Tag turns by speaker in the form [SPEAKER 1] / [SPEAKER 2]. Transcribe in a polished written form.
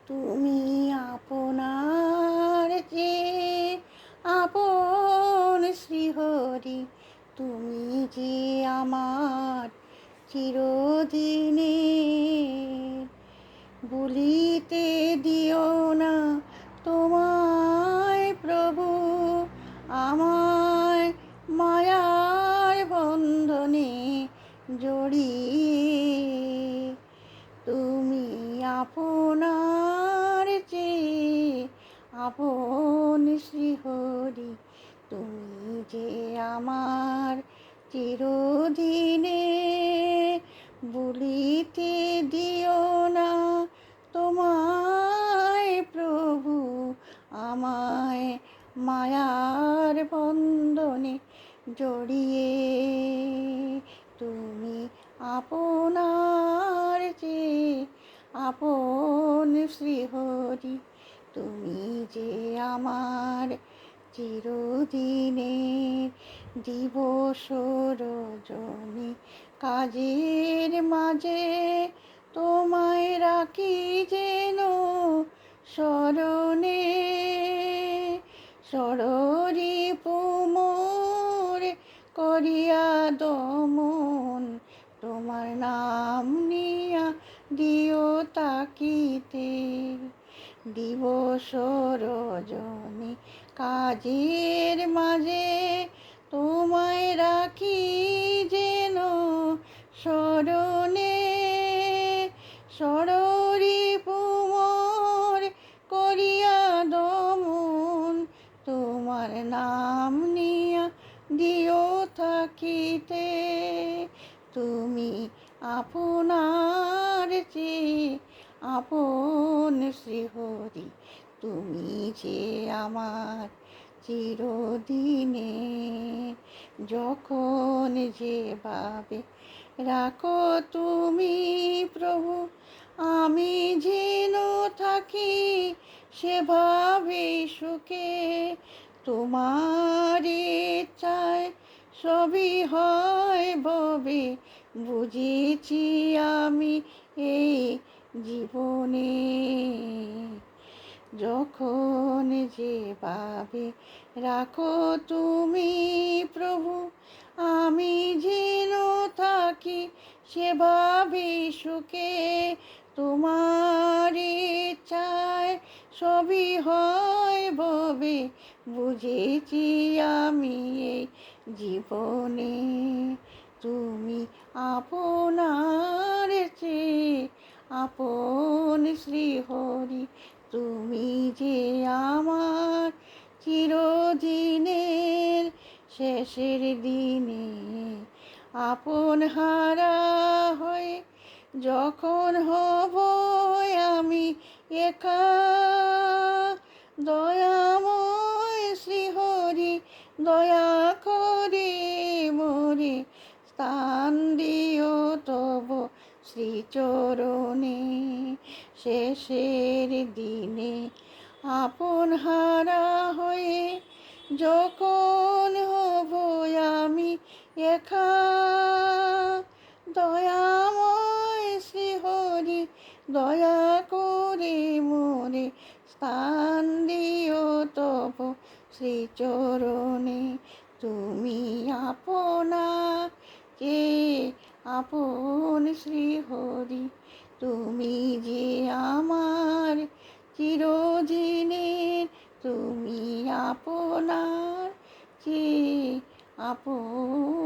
[SPEAKER 1] তুমি আপনার যে আপন শ্রীহরি, তুমি যে আমার চিরদিনে। ভুলিতে দিও না তোমায় প্রভু, আমায় মায়ার বন্ধনে জড়িয়ে। তুমি আপনার যে আপন শ্রীহরি, তুমি যে আমার চিরদিনে। ভুলিতে দিও না তোমায় প্রভু, আমায় মায়ার বন্ধনে জড়িয়ে। তুমি আপনার যে আপন শ্রীহরি, তুমি যে আমার চিরদিনের। দিবস রজনী কাজের মাঝে তোমায় রাখি যেন স্মরণে। ষড়রিপু মোর করিয়া দমন, তোমার নাম নিয়া দিও তাকিতে। দিবস রজনী কাজের মাঝে তোমায় রাখি যেন স্মরণে। ষড়রিপু মোর করিয়া দমন, তোমার নাম নিয়া দিও থাকিতে। তুমি আপনার যে আপন শ্রীহরি, তুমি যে আমার চিরদিনে। যখন যেভাবে রাখো তুমি প্রভু, আমি যেন থাকি সেভাবে সুখে। তোমার ইচ্ছায় সবই হয় ভবে, বুঝেছি আমি এই জীবনে। যখন যেভাবে রাখো তুমি প্রভু, আমি যেন থাকি সেভাবে সুখে। তোমার ইচ্ছায় সবই হয় ভবে, বুঝেছি আমি এই জীবনে। তুমি আপনার যে আপন শ্রীহরি, তুমি যে আমার চিরদিনের। শেষের দিনে আপন হারা হয়ে যখন হব আমি একা, দয়াময় শ্রীহরি দয়া করে মোরে স্থান দিও তব শ্রীচরণে। শেষের দিনে আপন হারা হয়ে যখন হব আমি একা, দয়াময় শ্রীহরি দয়া করে মোরে স্থান দিও তব শ্রীচরণে। তুমি আপনার যে আপন শ্রীহরি, তুমি যে আমার চিরদিনের। তুমি আপনার যে আপন